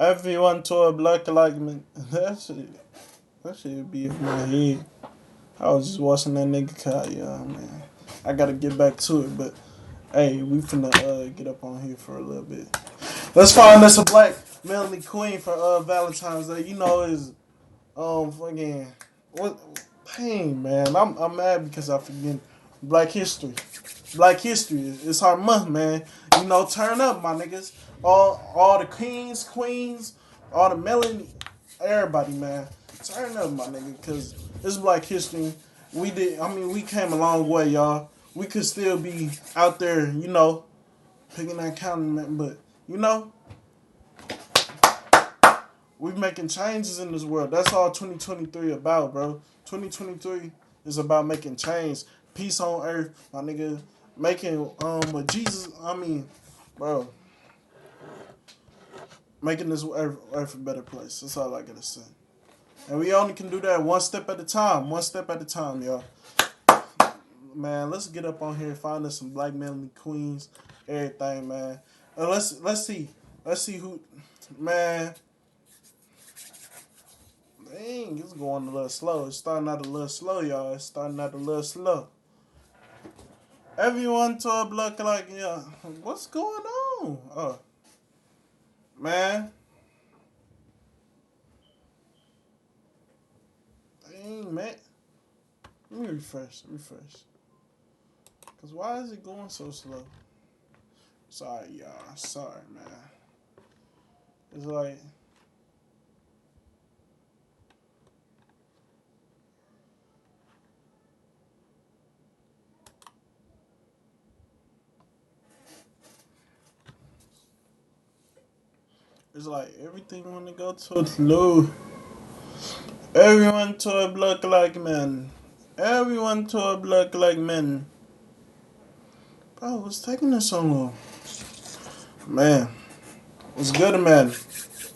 Everyone to a black like me. That shit be in my head. I was just watching that nigga cut, yeah, man. I gotta get back to it, but hey, we finna get up on here for a little bit. Let's find us a black Melanie Queen for Valentine's Day. You know is fucking what pain, man. I'm mad because I forget Black History. Black History it's our month, man. You know, turn up, my niggas. All the queens, all the Melanie, everybody, man. Turn up, my nigga, cause it's Black History. We came a long way, y'all. We could still be out there, you know, picking that counting, but you know, we making changes in this world. That's all 2023 about, bro. 2023 is about making change. Peace on earth, my nigga. Making what Jesus bro, making this earth a better place. That's all I gotta say. And we only can do that one step at a time. One step at a time, y'all. Man, let's get up on here and find us some black manly queens, everything, man. Let's see. Let's see who man. Dang, it's going a little slow. It's starting out a little slow, y'all. It's starting out a little slow. Everyone to a block like, yeah, what's going on? Oh, man. Dang, man. Let me refresh. Because why is it going so slow? Sorry, y'all. Sorry, man. It's like, everything want to go too slow. Everyone to a block like men. Everyone to a block like men. Bro, what's taking this so long? Man, what's good, man?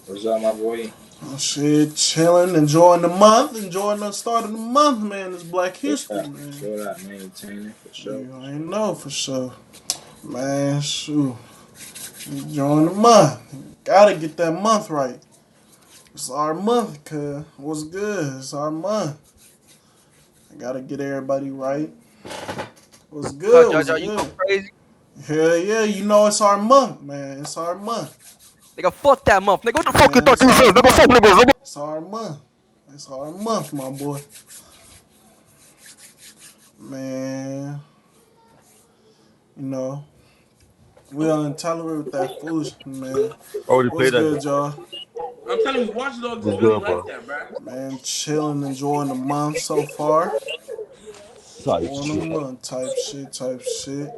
What's up, my boy? Oh shit, chilling, enjoying the month, enjoying the start of the month, man. It's Black Sure History, that. man. Sure that. Maintaining for sure. Yeah, I know for sure. Man, shoot. Enjoying the month. Gotta get that month right. It's our month, cuz. What's good? It's our month. I gotta get everybody right. What's Fuck, good? What's Jojo, you go good? crazy. Hell yeah, you know it's our month, man. It's our month. Nigga, fuck that month. Nigga, what the fuck you Man, thought it's this our is? Nigga, fuck month. niggas, nigga. It's our month. It's our month, my boy. Man, you know, we don't tolerate with that foolishness, man. I already What's played that game. good, y'all? I'm telling you, Watch Dogs is What's really good, like bro? that, bro. Man, chilling, enjoying the month so far. Type Enjoying the shit. month, type shit.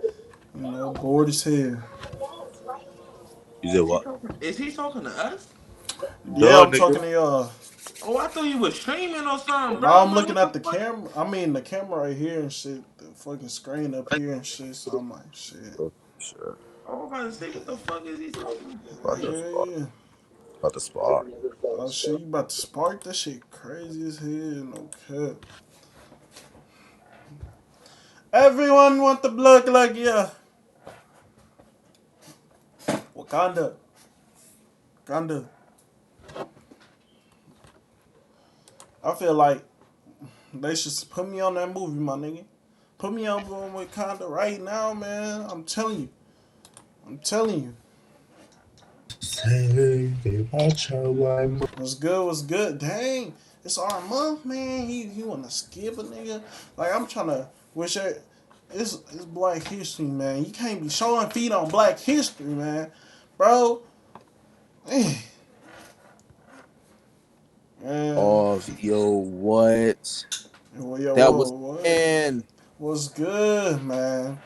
You know, bored as hell. You said what? Is he talking to us? Yeah, Duh, I'm talking nigga. to y'all. Oh, I thought you was streaming or something, bro. Now I'm I'm like, looking what the at the fuck? camera. I mean, the camera right here and shit. The fucking screen up here and shit. So I'm like, shit. Oh, shit. Oh, I was about to say, what the fuck is he talking? About the Yeah, spot. yeah. About the spot. Oh shit, you about to spark that shit crazy as hell. No cap. Everyone want the blood like yeah. Wakanda. Wakanda. I feel like they should put me on that movie, my nigga. Put me on Wakanda right now, man. I'm telling you. I'm telling you. Say, watch how I move. What's good? What's good? Dang, it's our month, man. He wanna skip a nigga? Like I'm trying to wish I. It's Black History, man. You can't be showing feet on Black History, man, bro. Eh, man. Off, yo, what? Well, yo, That whoa, was what? man. What's good, man?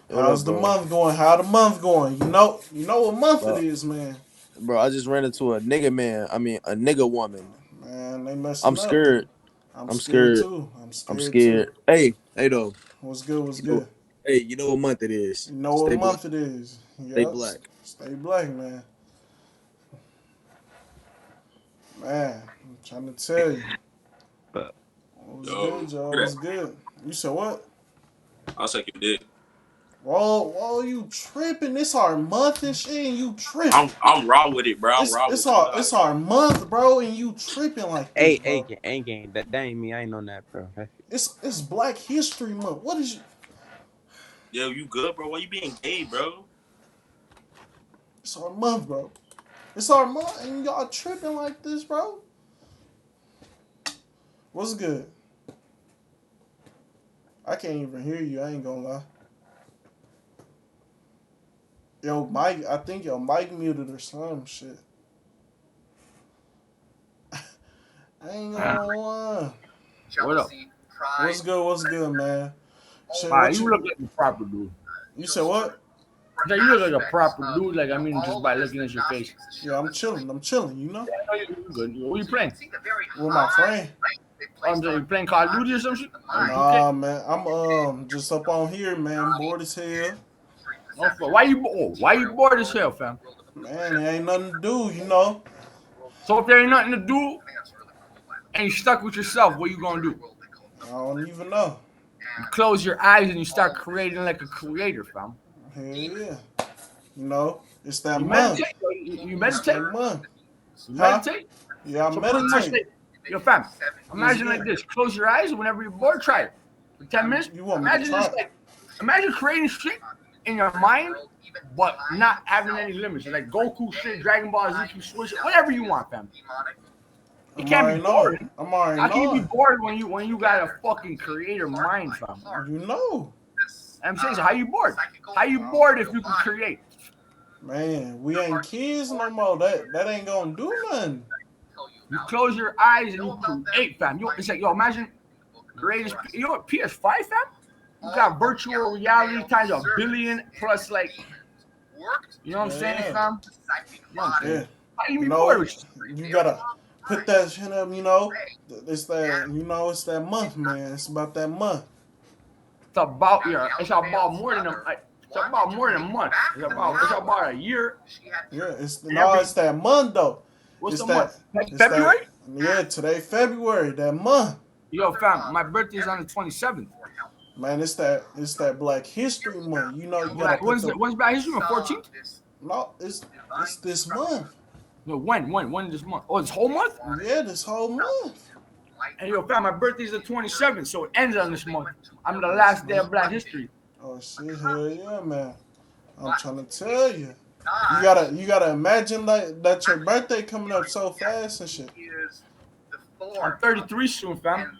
What up, How's the bro? month going? How the month going? You know what month it Bro, is, man. bro, I just ran into a nigga man. I mean, a nigga woman. Man, they I'm messing up. scared. I'm I'm scared scared. too. I'm I'm scared too. scared. Hey, though. What's good? What's You know, good? hey, you know what month it is? You know what Stay black. month it is. Stay Yep. black. Stay black, man. Man, I'm trying to tell you. But What's Yo, good, y'all? look at What's that. good? You said what? I'll suck your dick. Whoa, you tripping? It's our month and shit, and you tripping. I'm raw with it, bro. I'm raw with it. It's our month, bro, and you tripping like this, Hey, bro. ain't gang. That ain't me. I ain't on that, bro. It's Black History Month. What is you? Yo, you good, bro? Why you being gay, bro? It's our month, bro. It's our month, and y'all tripping like this, bro. What's good? I can't even hear you. I ain't gonna lie. Yo, Mike, I think your mic muted or some shit. I ain't gonna lie. What up? What's good, man? Shit, Wow, what you you look like a proper dude. you said what? Like, you look like a proper dude. Like, I mean, just by looking at your face. Yeah, I'm chilling, you know? I know you're good. What are you playing? With my friend. I'm saying, you playing Call of Duty or some shit? Or 2K? Nah, man. I'm just up on here, man. Bored as hell. Oh, why you bored as hell, fam? Man, there ain't nothing to do, you know? So if there ain't nothing to do and you stuck with yourself, what you gonna do? I don't even know. You close your eyes and you start creating like a creator, fam. Hell yeah. You know, it's that You month. meditate. You It's meditate. that month. You Huh? meditate. Yeah, I So pretty much, meditate. yo, fam. What's Imagine like good? this: close your eyes whenever you're bored. Try it for 10 minutes. You want me to Imagine try? just like, imagine creating shit in your mind, but not having any limits. Like Goku shit, Dragon Ball Z, Switch, whatever you want, fam. It I'm can't be already knowing. boring. I'm already How can you be knowing. bored when you got a fucking creator mind, fam? You know. I'm saying, so how you bored? How you bored if you can create? Man, we ain't kids no more. That ain't gonna do nothing. You close your eyes and you create, fam. It's like, yo, imagine greatest. You know what PS5, fam? You got virtual reality times a billion plus, like, you know what I'm saying, Yeah. fam? You know what I'm saying? Yeah. How you You be bored know, with you gotta put that shit up, you know. It's that, you know, it's that month, man. It's about that month. It's about more than it's about more than a month. It's about a year. Yeah, Every it's that month though. what's It's the that month? it's that February? yeah, today February, that month. Yo, fam, my birthday's on the 27th. Man, it's that Black History Month. You know, you gotta Black. put them. When's Black History Month? 14th? No, it's this month. No, when this month? Oh, this whole month? Yeah, this whole month. And yo, fam, my birthday's the 27th, so it ends on this month. I'm the last day of Black History. Oh shit, hell yeah, man. I'm trying to tell you. You gotta imagine like that your birthday coming up so fast and shit. I'm 33 soon, fam.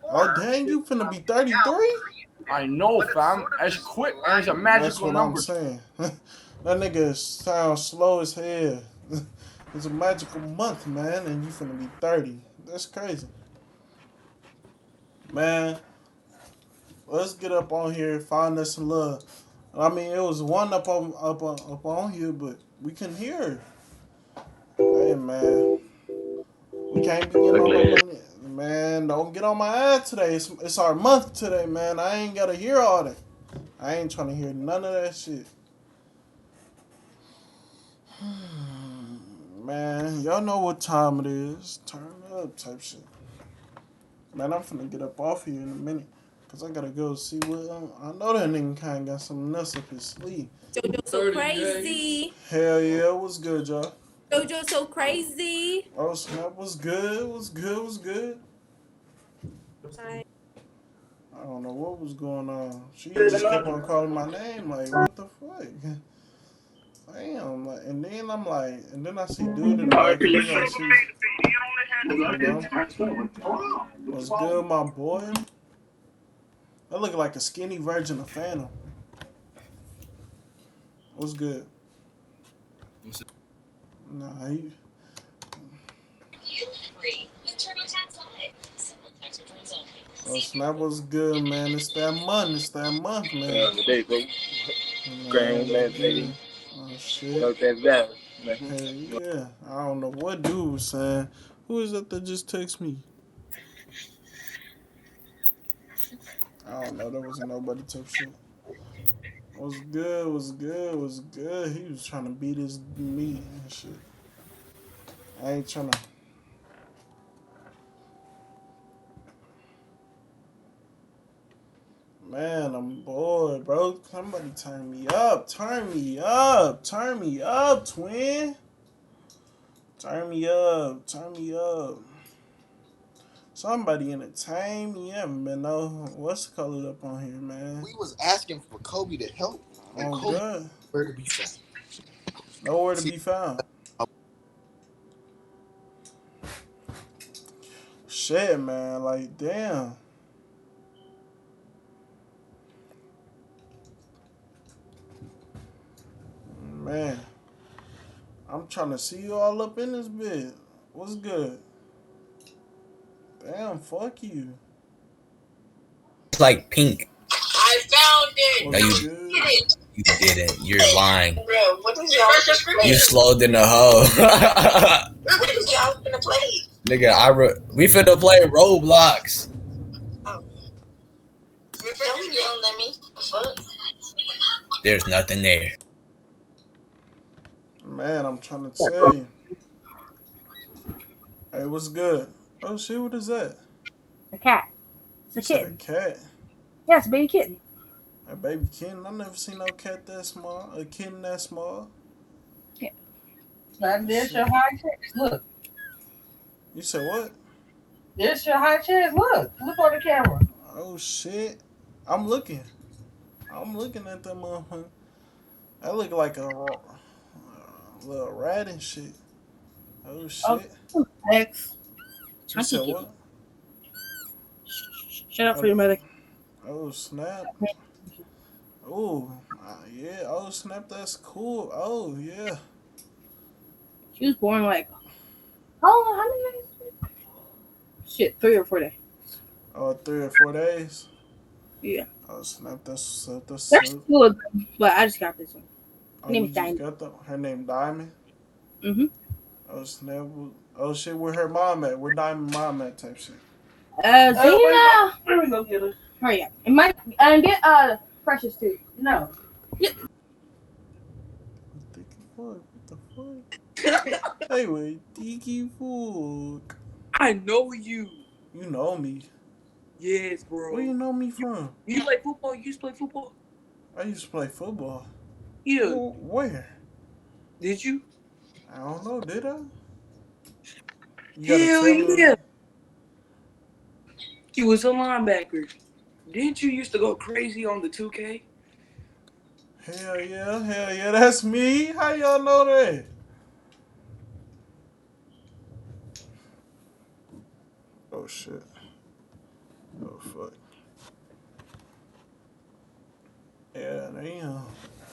Oh dang, you finna be 33? I know, fam. That's quick, and it's a That's magical what I'm number. saying. That nigga sounds slow as hell. It's a magical month, man, and you finna be 30. That's crazy. Man, let's get up on here, find us some love. I mean, it was one up on here, but we couldn't hear her. Hey, man, we can't be getting on my man. Don't get on my ass today. It's our month today, man. I ain't gotta hear all that. I ain't trying to hear none of that shit. Man, y'all know what time it is. Turn up type shit. Man, I'm finna get up off here in a minute. Cause I gotta go see what I know that nigga kinda got something else up his sleeve. JoJo so crazy. Hell yeah, what's good, y'all? JoJo so crazy. Oh snap, what's good? What's good? I don't know what was going on. She just kept on calling my name, like, what the fuck? Damn, like, and then I see dude in the back, and then I see, you know, what's good, my boy? That look like a skinny version of Phantom. What's good? Nah, he. Oh, snap was good, man. It's that month. It's that month, man. There you go. Man, what's good? Oh, shit. Hey, yeah. I don't know what dude was saying. Who is that just text me? I don't know. There wasn't nobody type shit. What's good? What's good? What's good? He was trying to beat his meat and shit. I ain't trying to. Man, I'm bored, bro. Somebody turn me up. Turn me up. Turn me up, twin. Turn me up. Turn me up. Somebody entertain me. You haven't been no what's colored up on here, man. We was asking for Kobe to help, and Oh, Kobe good. where to be found. Nowhere to See, be found. Shit, man. Like, damn. Man. I'm trying to see you all up in this bit. What's good? Damn, fuck you. It's like pink. I found it. No, What's you good? you didn't. You're lying. Bro, what is y'all? You slowed in the hoe. What is y'all gonna play? Nigga, we finna play Roblox. Oh. Don't let me. Fuck. There's nothing there. Man, I'm trying to tell you. Hey, what's good? Oh shit, what is that? A cat. It's a You said a kitten. cat. Yeah, it's a baby kitten. A baby kitten? I never seen no cat that small. A kitten that small. Yeah. There's your high chest. Look. You said what? There's your high chest. Look. Look on the camera. Oh shit. I'm looking. I'm looking at that motherfucker. That look like a little rat and shit. Oh shit. Oh, X. You said what? Shut up for your mother. Oh snap. Oh yeah. Oh snap. That's cool. Oh yeah. She was born like, oh, how many days? Shit, 3 or 4 days. Oh, 3 or 4 days. Yeah. Oh snap. That's There's so. 2 of them, but I just got this one. Oh, Her name you is just Diamond. got her name Diamond. Mm-hmm. Oh snap. Oh shit. Where her mom at? Where Diamond mom at? Type shit. Zena. Let me go get her. Hurry up. And Mike, and get Precious too. No. Yeah. What the fuck? Hey, wait, Tiki fuck. I know you. You know me. Yes, bro. Where you know me from? You play football? You used to play football? I used to play football. Yeah. Well, where? Did you? I don't know. Did I? You gotta Hell tell me. yeah. You was a linebacker. Didn't you used to go crazy on the 2K? Hell yeah, that's me. How y'all know that? Oh shit. Oh fuck. Yeah, damn.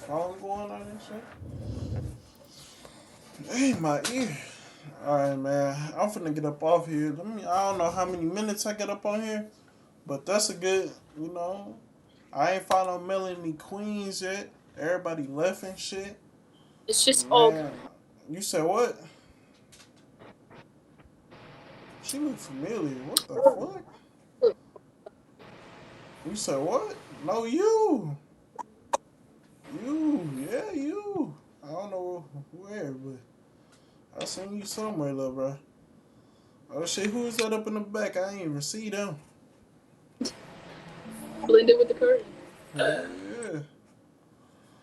Phone going on and shit. Hey, my ear. Alright, man. I'm finna get up off here. I don't know how many minutes I get up on here, but that's a good, I ain't found no Melanie Queens yet. Everybody left and shit. It's just Man, you said what? She look familiar. What the fuck? You said what? No, you. Yeah, you. I don't know where, but I seen you somewhere, little bro. Oh shit, who is that up in the back? I ain't even see them. blended with the curtain.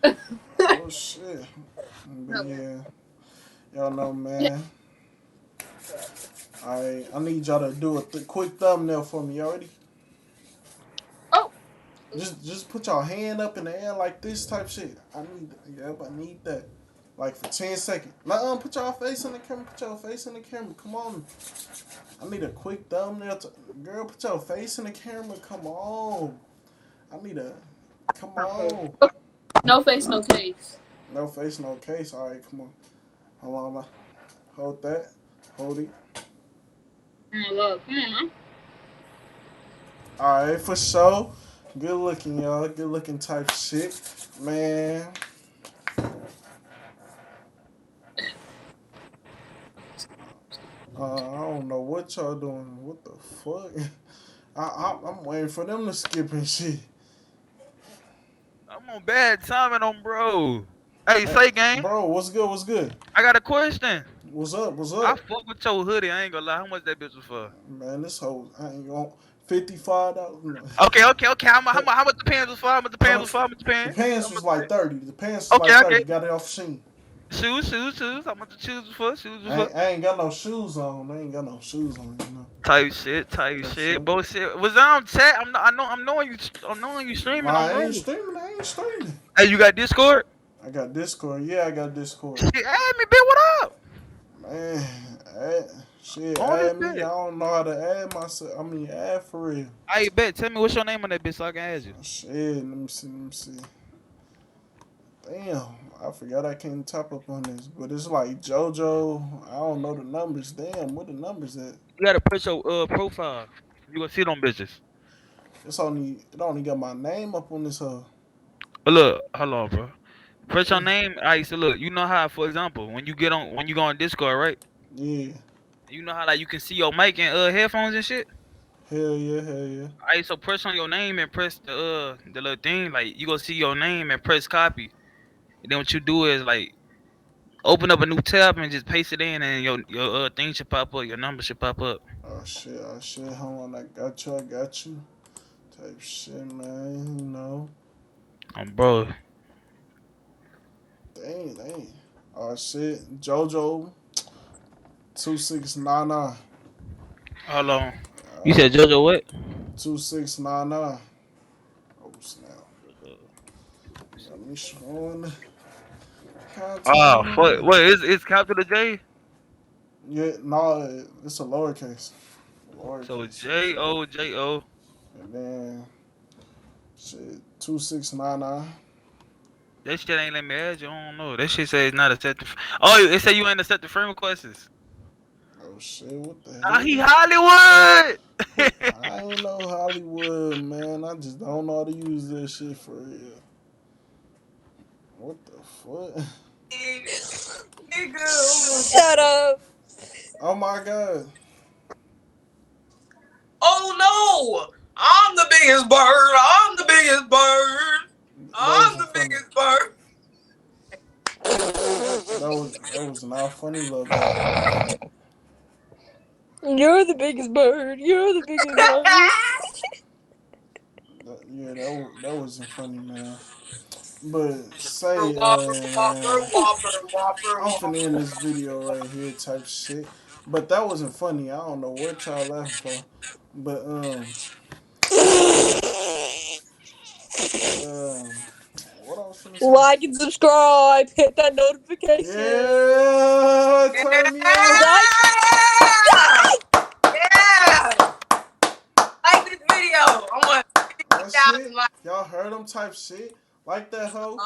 Yeah. Oh shit. But yeah, y'all know, man. I need y'all to do a quick thumbnail for me. Y'all ready? Oh. Just put y'all hand up in the air like this type shit. I need that. Like for 10 seconds. Put y'all face in the camera. Put y'all face in the camera. Come on. I need a quick thumbnail. Girl, put your face in the camera. Come on. Come on. No face, no case. No face, no case. All right, come on. Hold on. Hold that. Hold it. Look, come on, man. All right, for sure. Good looking, y'all. Good looking type shit. Man. I don't know what y'all doing. What the fuck? I'm waiting for them to skip and shit. I'm on bad timing on bro. Hey, say gang. Bro, what's good? What's good? I got a question. What's up? What's I up? fuck with your hoodie. I ain't gonna lie. How much that bitch was for? Man, this whole I ain't gonna $55. No. Okay. How much the pants was for? How much the pants was for? How much the The pants? pants was like 30. The pants was like 30. Got it off Sheen. Shoes. How much the shoes was for? I ain't got no shoes on. I ain't got no shoes on. You know. Type shit. Bullshit. Was I on chat? I'm knowing you streaming. Nah, I'm I ain't knowing. streaming. I ain't streaming. Hey, you got Discord? I got Discord. Yeah, I got Discord. Shit, add me, bitch. What up? Man, On add this me. bitch. I don't know how to add myself. Add for real. Hey, bet. Tell me what's your name on that bitch so I can add you. Shit, let me see. Damn, I forgot I can't top up on this, but it's like JoJo. I don't know the numbers. Damn, what the numbers at? You gotta press your profile. You gonna see them bitches. It only got my name up on this hoe. But look, hold on, bro. Press your name. I so look. You know how, for example, when you go on Discord, right? Yeah. You know how like you can see your mic and headphones and shit. Hell yeah. Alright, so press on your name and press the little thing. Like you gonna see your name and press copy. And then what you do is like open up a new tab and just paste it in, and your thing should pop up. Your number should pop up. Oh shit. Hold on, I got you. Type shit, man. You know. Bro. Dang. Oh shit. JoJo 2699. Hold on. You said JoJo what? 2699. Oh snap. Let me scroll. Oh, fuck. Wait, it's capital J? Yeah, no, it's a lowercase. So JoJo. And then shit 2699. That shit ain't let me add you. I don't know. That shit say it's not accepted. Oh, it say you ain't accepted friend requests. Oh shit, what the hell? Ah, he Hollywood. I ain't know Hollywood, man. I just don't know how to use this shit for real. What the fuck? Nigga. Shut up. Oh my god. Oh no! I'm the biggest bird. I'm the biggest bird. I'm the biggest bird. That was not funny, little bit. You're the biggest bird. You're the biggest bird. Yeah, that wasn't funny, man. But say, Whopper. I'm finna end this video right here, type shit. But that wasn't funny. I don't know what y'all laughing for. But what I was finna say? Like and subscribe. Hit that notification. Yeah, turn me on. Yeah. Like this video. I want 50,000 likes. Y'all heard them type shit? Like that hoe?